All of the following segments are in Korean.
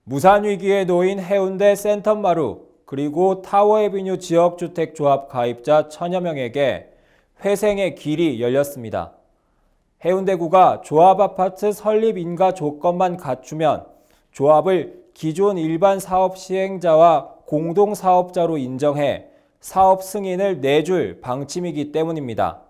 무산 위기에 놓인 해운대 센텀마루 그리고 타워에비뉴 지역주택조합 가입자 1000여 명에게 회생의 길이 열렸습니다. 해운대구가 조합아파트 설립 인가 조건만 갖추면 조합을 기존 일반 사업 시행자와 공동사업자로 인정해 사업 승인을 내줄 방침이기 때문입니다.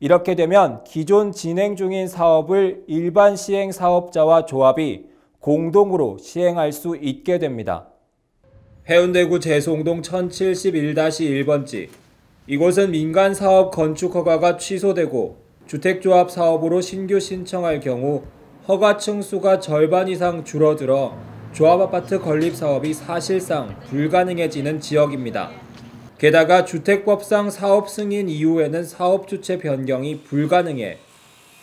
이렇게 되면 기존 진행 중인 사업을 일반 시행 사업자와 조합이 공동으로 시행할 수 있게 됩니다. 해운대구 제송동 1071-1번지. 이곳은 민간사업 건축허가가 취소되고 주택조합 사업으로 신규 신청할 경우 허가층 수가 절반 이상 줄어들어 조합아파트 건립사업이 사실상 불가능해지는 지역입니다. 게다가 주택법상 사업 승인 이후에는 사업 주체 변경이 불가능해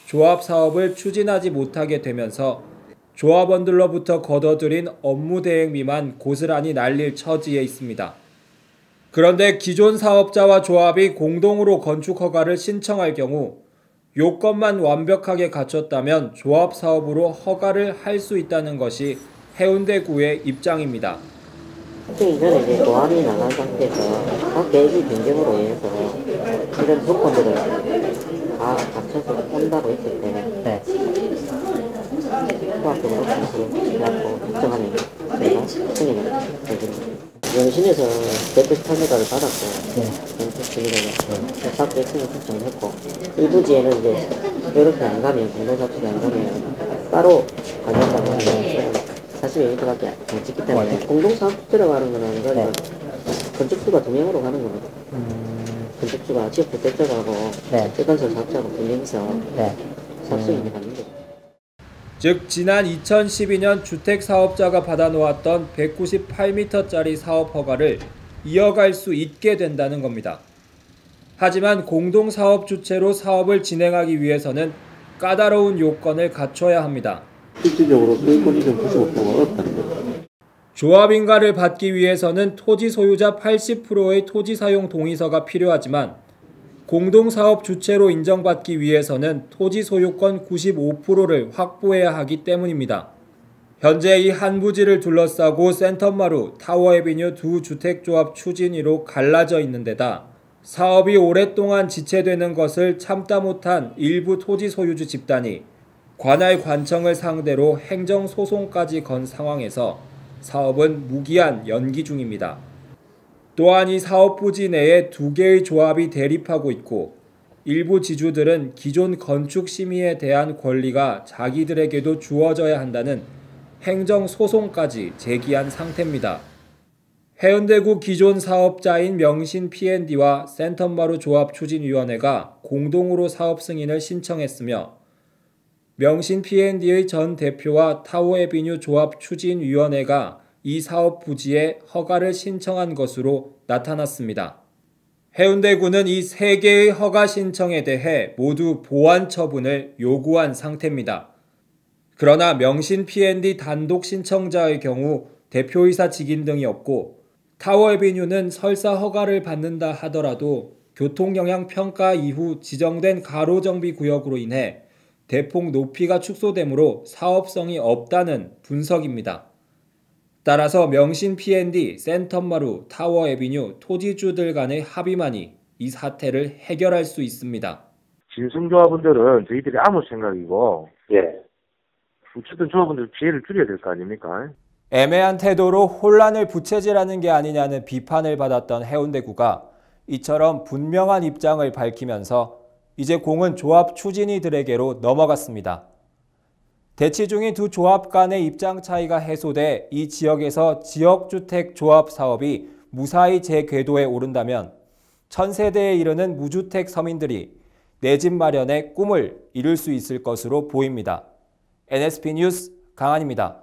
조합 사업을 추진하지 못하게 되면서 조합원들로부터 거둬들인 업무 대행비만 고스란히 날릴 처지에 있습니다. 그런데 기존 사업자와 조합이 공동으로 건축 허가를 신청할 경우 요건만 완벽하게 갖췄다면 조합 사업으로 허가를 할 수 있다는 것이 해운대구의 입장입니다. 이전에 이제 조합이 나간 상태에서 각 계획의 변경으로 인해서 이런 조건들을 다 갖춰서 온다고 했을 때 조합적으로 그래갖고 결정하는 저희가 승인을 해드립니다. 영신에서 대표 판매가를 받았고 대표 승인을 받고 승인 신청을 했고 일부지에는 이제 이렇게 안 가면 공동사업소에 안 가면 따로 가져간다고 하면 사실 여기서밖에 안 찍기 때문에 공동사업 들어가는 거는 그러니까 건축주가 2명으로 가는 겁니다. 건축주가 지역주택자하고 일반설 사업자하고 2명이서 사업승인이 가는 거죠. 즉 지난 2012년 주택사업자가 받아놓았던 198m짜리 사업 허가를 이어갈 수 있게 된다는 겁니다. 하지만 공동사업 주체로 사업을 진행하기 위해서는 까다로운 요건을 갖춰야 합니다. 실질적으로 소유권이 좀 95%가 어렵다는 거죠. 조합인가를 받기 위해서는 토지 소유자 80%의 토지 사용 동의서가 필요하지만 공동사업 주체로 인정받기 위해서는 토지 소유권 95%를 확보해야 하기 때문입니다. 현재 이 한 부지를 둘러싸고 센텀마루, 타워에비뉴 두 주택조합 추진위로 갈라져 있는 데다 사업이 오랫동안 지체되는 것을 참다 못한 일부 토지 소유주 집단이 관할 관청을 상대로 행정소송까지 건 상황에서 사업은 무기한 연기 중입니다. 또한 이 사업 부지 내에 2개의 조합이 대립하고 있고 일부 지주들은 기존 건축 심의에 대한 권리가 자기들에게도 주어져야 한다는 행정소송까지 제기한 상태입니다. 해운대구 기존 사업자인 명신 P&D와 센텀마루 조합추진위원회가 공동으로 사업 승인을 신청했으며 명신 P&D의 전 대표와 타워에비뉴 조합추진위원회가 이 사업 부지에 허가를 신청한 것으로 나타났습니다. 해운대구는 이 3개의 허가 신청에 대해 모두 보완 처분을 요구한 상태입니다. 그러나 명신 P&D 단독 신청자의 경우 대표이사 직인 등이 없고 타워에비뉴는 설사 허가를 받는다 하더라도 교통영향평가 이후 지정된 가로정비구역으로 인해 대폭 높이가 축소되므로 사업성이 없다는 분석입니다. 따라서 명신 P&D, 센텀마루, 타워에비뉴 토지주들 간의 합의만이 이 사태를 해결할 수 있습니다. 진승조합원들은 저희들이 아무 생각이고 어쨌든 조합원들 피해를 줄여야 될 거 아닙니까? 애매한 태도로 혼란을 부채질하는 게 아니냐는 비판을 받았던 해운대구가 이처럼 분명한 입장을 밝히면서 이제 공은 조합 추진위들에게로 넘어갔습니다. 대치 중인 두 조합 간의 입장 차이가 해소돼 이 지역에서 지역주택 조합 사업이 무사히 재궤도에 오른다면 1000세대에 이르는 무주택 서민들이 내 집 마련의 꿈을 이룰 수 있을 것으로 보입니다. NSP 뉴스 강한입니다.